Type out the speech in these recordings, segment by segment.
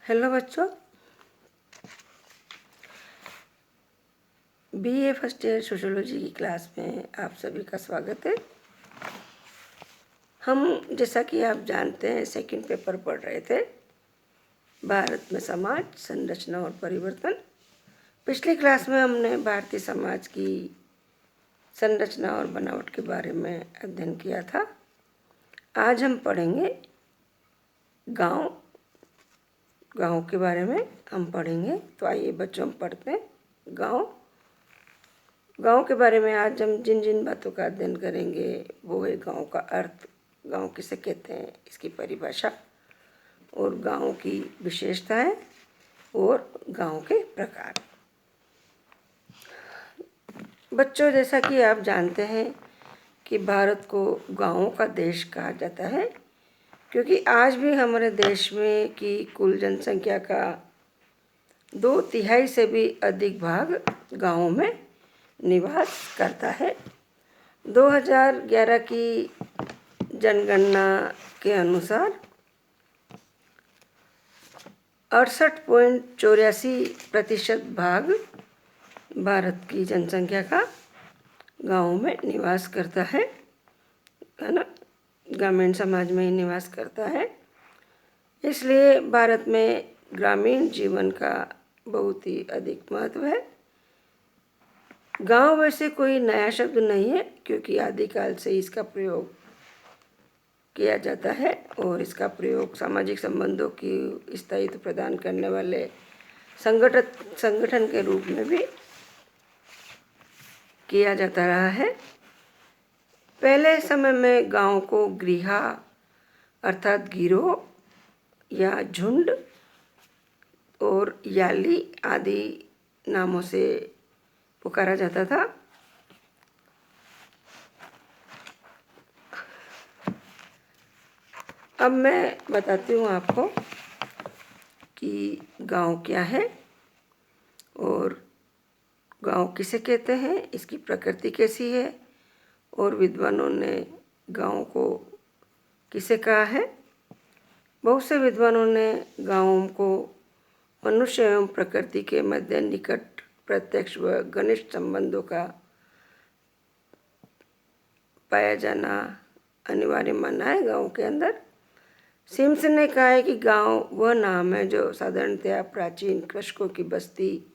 Hello बच्चों, BA first year sociology की class में आप सभी का स्वागत है। हम जैसा कि आप जानते हैं सेकंड पेपर पढ़ रहे थे, भारत में समाज संरचना और परिवर्तन। पिछली क्लास में हमने भारतीय समाज की संरचना और बनावट के बारे में अध्ययन किया था। आज हम पढ़ेंगे गांव के बारे में हम पढ़ेंगे। तो आइए बच्चों, हम पढ़ते हैं गांव के बारे में। आज हम जिन जिन बातों का अध्ययन करेंगे वो है गांव का अर्थ, गांव किसे कहते हैं, इसकी परिभाषा और गांव की विशेषताएं और गांव के प्रकार। बच्चों, जैसा कि आप जानते हैं कि भारत को गांवों का देश कहा जाता है, क्योंकि आज भी हमारे देश में की कुल जनसंख्या का 2/3 से भी अधिक भाग गांवों में निवास करता है। 2011 की जनगणना के अनुसार 68.84% भाग भारत की जनसंख्या का गांवों में निवास करता है ना, ग्रामीण समाज में ही निवास करता है। इसलिए भारत में ग्रामीण जीवन का बहुत ही अधिक महत्व है। गांव वैसे कोई नया शब्द नहीं है, क्योंकि आदिकाल से इसका प्रयोग किया जाता है और इसका प्रयोग सामाजिक संबंधों की स्थायित्व प्रदान करने वाले संगठन के रूप में भी किया जाता रहा है। पहले समय में गांव को गृहा अर्थात गिरोह या झुंड और याली आदि नामों से पुकारा जाता था। अब मैं बताती हूँ आपको कि गांव क्या है और गांव किसे कहते हैं, इसकी प्रकृति कैसी है और विद्वानों ने गांव को किसे कहा है। बहुत से विद्वानों ने गांवों को मनुष्य एवं प्रकृति के मध्य निकट, प्रत्यक्ष व घनिष्ठ संबंधों का पाया जाना अनिवार्य माना है गांव के अंदर। सिम्स ने कहा है कि गांव वह नाम है जो साधारणतया प्राचीन कृषकों की बस्ती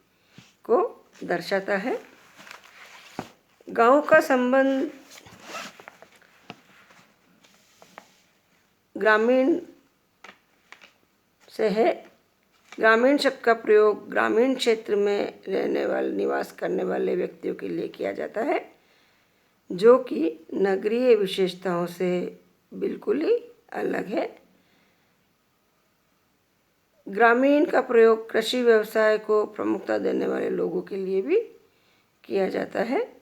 को दर्शाता है। गांव का संबंध ग्रामीण से है। ग्रामीण शब्द का प्रयोग ग्रामीण क्षेत्र में रहने वाले, निवास करने वाले व्यक्तियों के लिए किया जाता है, जो कि नगरीय विशेषताओं से बिल्कुल ही अलग है। ग्रामीण का प्रयोग कृषि व्यवसाय को प्रमुखता देने वाले लोगों के लिए भी किया जाता है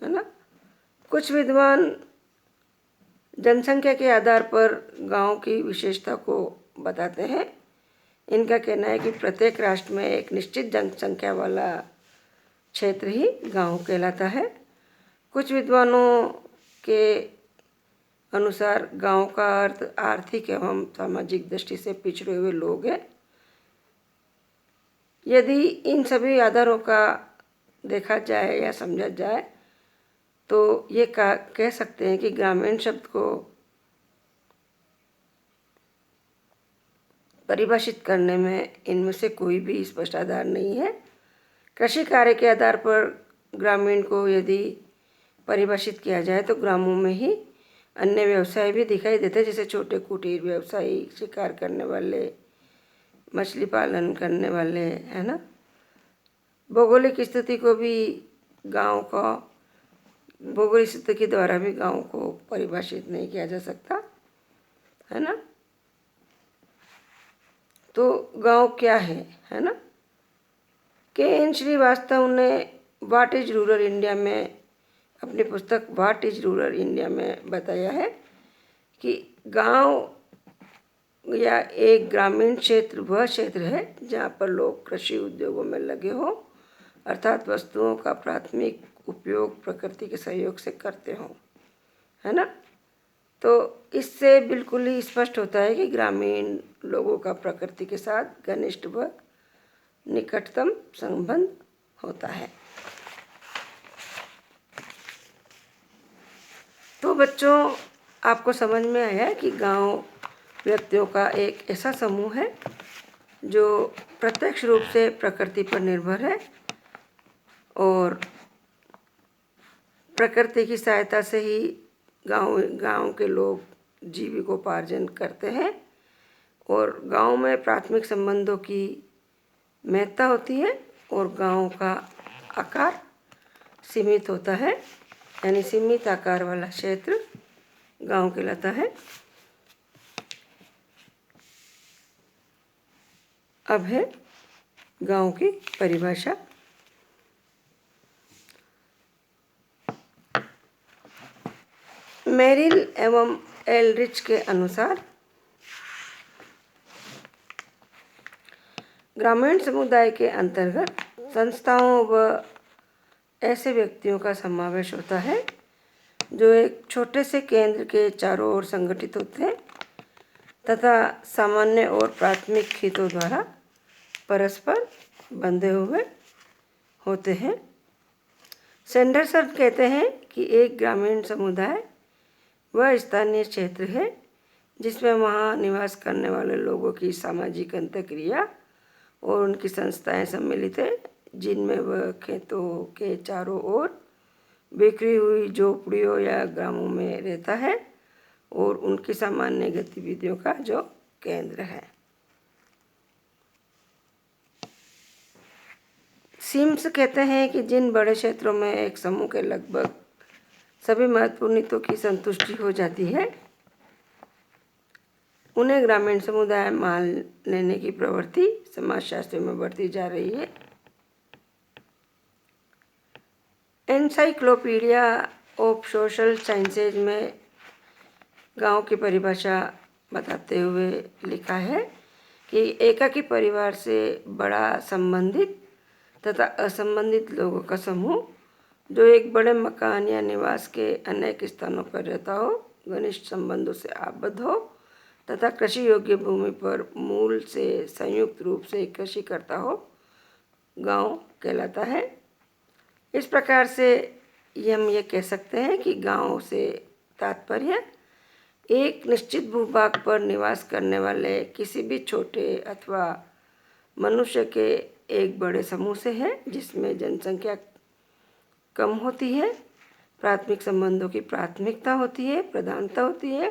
ना। कुछ विद्वान जनसंख्या के आधार पर गांव की विशेषता को बताते हैं। इनका कहना है कि प्रत्येक राष्ट्र में एक निश्चित जनसंख्या वाला क्षेत्र ही गांव कहलाता है। कुछ विद्वानों के अनुसार गांव का अर्थ आर्थिक एवं सामाजिक दृष्टि से पिछड़े हुए लोग हैं। यदि इन सभी आधारों का देखा जाए या समझा जाए तो ये कह सकते हैं कि ग्रामीण शब्द को परिभाषित करने में इनमें से कोई भी स्पष्ट आधार नहीं है। कृषि कार्य के आधार पर ग्रामीण को यदि परिभाषित किया जाए तो ग्रामों में ही अन्य व्यवसाय भी दिखाई देते हैं, जैसे छोटे कुटीर व्यवसायी, शिकार करने वाले, मछली पालन करने वाले, है ना। भौगोलिक स्थिति को भी भौगोलिक स्थिति के द्वारा भी गांव को परिभाषित नहीं किया जा सकता, है ना। तो गांव क्या है ना। के.एन. श्रीवास्तव ने व्हाट इज रूरल इंडिया में अपनी पुस्तक व्हाट इज रूरल इंडिया में बताया है कि गांव या एक ग्रामीण क्षेत्र वह क्षेत्र है जहाँ पर लोग कृषि उद्योगों में लगे हों, अर्थात वस्तुओं का प्राथमिक उपयोग प्रकृति के सहयोग से करते हों, है ना। तो इससे बिल्कुल ही स्पष्ट होता है कि ग्रामीण लोगों का प्रकृति के साथ घनिष्ठ व निकटतम संबंध होता है। तो बच्चों, आपको समझ में आया कि गांव व्यक्तियों का एक ऐसा समूह है जो प्रत्यक्ष रूप से प्रकृति पर निर्भर है और प्रकृति की सहायता से ही गांव के लोग जीविकोपार्जन करते हैं और गांव में प्राथमिक संबंधों की महत्ता होती है और गांव का आकार सीमित होता है, यानी सीमित आकार वाला क्षेत्र गांव कहलाता है। अब है गांव की परिभाषा। मेरिल एवं एलरिच के अनुसार ग्रामीण समुदाय के अंतर्गत संस्थाओं व ऐसे व्यक्तियों का समावेश होता है जो एक छोटे से केंद्र के चारों ओर संगठित होते हैं तथा सामान्य और प्राथमिक हितों द्वारा परस्पर बंधे हुए होते हैं। सैंडरसन कहते हैं कि एक ग्रामीण समुदाय वह स्थानीय क्षेत्र है जिसमें वहाँ निवास करने वाले लोगों की सामाजिक अंतःक्रिया और उनकी संस्थाएं सम्मिलित है, जिनमें वह खेतों के चारों ओर बिखरी हुई झोपड़ियों या ग्रामों में रहता है और उनकी सामान्य गतिविधियों का जो केंद्र है। सिम्स कहते हैं कि जिन बड़े क्षेत्रों में एक समूह के लगभग सभी महत्वपूर्ण हितों की संतुष्टि हो जाती है, उन्हें ग्रामीण समुदाय मान लेने की प्रवृत्ति समाजशास्त्र में बढ़ती जा रही है। एनसाइक्लोपीडिया ऑफ सोशल साइंसेज में गांव की परिभाषा बताते हुए लिखा है कि एकाकी परिवार से बड़ा संबंधित तथा असंबंधित लोगों का समूह जो एक बड़े मकान या निवास के अनेक स्थानों पर रहता हो, घनिष्ठ संबंधों से आबद्ध हो तथा कृषि योग्य भूमि पर मूल से संयुक्त रूप से कृषि करता हो, गांव कहलाता है। इस प्रकार से हम ये कह सकते हैं कि गांव से तात्पर्य एक निश्चित भूभाग पर निवास करने वाले किसी भी छोटे अथवा मनुष्य के एक बड़े समूह से है, जिसमें जनसंख्या कम होती है, प्राथमिक संबंधों की प्राथमिकता होती है, प्रधानता होती है,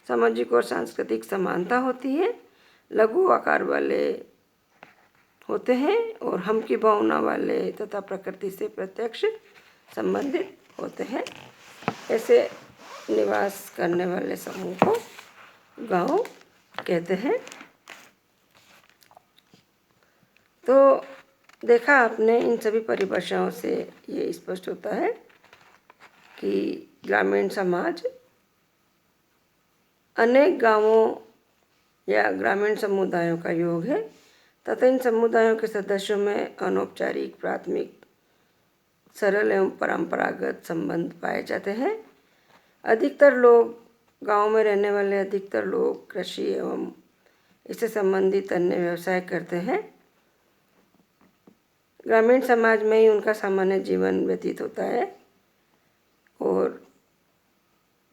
सामाजिक और सांस्कृतिक समानता होती है, लघु आकार वाले होते हैं और हम की भावना वाले तथा प्रकृति से प्रत्यक्ष संबंधित होते हैं। ऐसे निवास करने वाले समूह को गांव कहते हैं। तो देखा आपने, इन सभी परिभाषाओं से ये स्पष्ट होता है कि ग्रामीण समाज अनेक गांवों या ग्रामीण समुदायों का योग है तथा इन समुदायों के सदस्यों में अनौपचारिक, प्राथमिक, सरल एवं परंपरागत संबंध पाए जाते हैं। अधिकतर लोग गांव में रहने वाले अधिकतर लोग कृषि एवं इससे संबंधित अन्य व्यवसाय करते हैं। ग्रामीण समाज में ही उनका सामान्य जीवन व्यतीत होता है और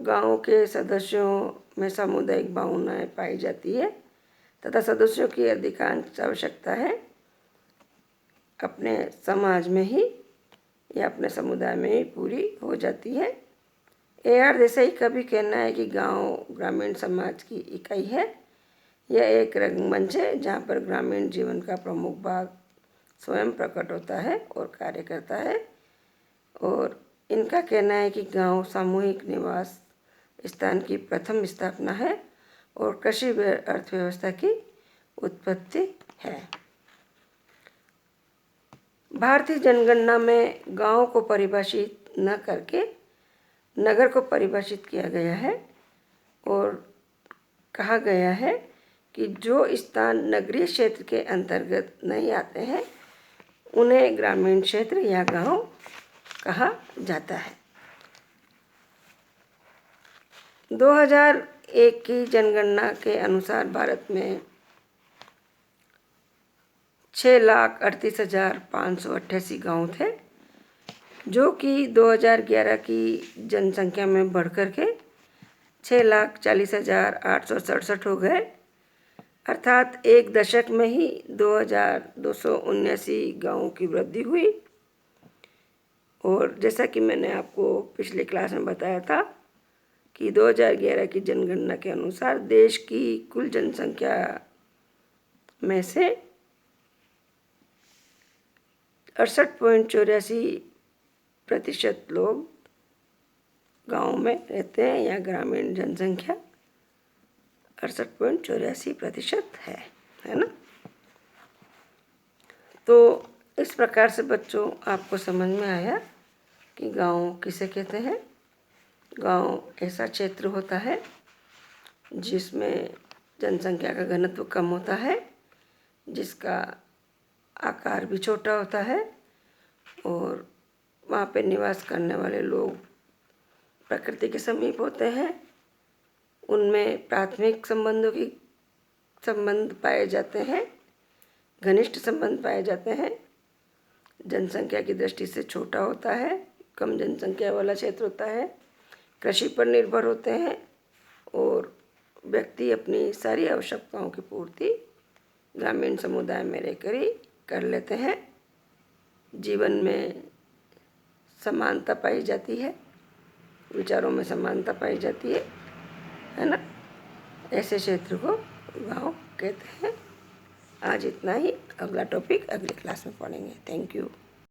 गांव के सदस्यों में सामुदायिक भावनाएं पाई जाती है तथा सदस्यों की अधिकांश आवश्यकता है अपने समाज में ही या अपने समुदाय में ही पूरी हो जाती है। AR देसाई का भी कहना है कि गांव ग्रामीण समाज की इकाई है। यह एक रंगमंच है जहाँ पर ग्रामीण जीवन का प्रमुख भाग स्वयं प्रकट होता है और कार्य करता है और इनका कहना है कि गांव सामूहिक निवास स्थान की प्रथम स्थापना है और कृषि अर्थव्यवस्था की उत्पत्ति है। भारतीय जनगणना में गांव को परिभाषित न करके नगर को परिभाषित किया गया है और कहा गया है कि जो स्थान नगरीय क्षेत्र के अंतर्गत नहीं आते हैं उन्हें ग्रामीण क्षेत्र या गांव कहा जाता है। 2001 की जनगणना के अनुसार भारत में 6,38,588 गाँव थे, जो कि 2011 की जनसंख्या में बढ़कर के 6,40,867 हो गए। अर्थात एक दशक में ही 2,279 गाँवों की वृद्धि हुई। और जैसा कि मैंने आपको पिछले क्लास में बताया था कि 2011 की जनगणना के अनुसार देश की कुल जनसंख्या में से 68.84% लोग गाँव में रहते हैं, या ग्रामीण जनसंख्या 68.84% है ना। तो इस प्रकार से बच्चों आपको समझ में आया कि गाँव किसे कहते हैं। गाँव ऐसा क्षेत्र होता है जिसमें जनसंख्या का घनत्व कम होता है, जिसका आकार भी छोटा होता है, और वहाँ पे निवास करने वाले लोग प्रकृति के समीप होते हैं। उनमें प्राथमिक संबंध पाए जाते हैं, घनिष्ठ संबंध पाए जाते हैं। जनसंख्या की दृष्टि से छोटा होता है, कम जनसंख्या वाला क्षेत्र होता है, कृषि पर निर्भर होते हैं, और व्यक्ति अपनी सारी आवश्यकताओं की पूर्ति ग्रामीण समुदाय में रहकर ही कर लेते हैं। जीवन में समानता पाई जाती है, विचारों में समानता पाई जाती है ना। ऐसे क्षेत्र को गाँव कहते हैं। आज इतना ही, अगला टॉपिक अगली क्लास में पढ़ेंगे। Thank you.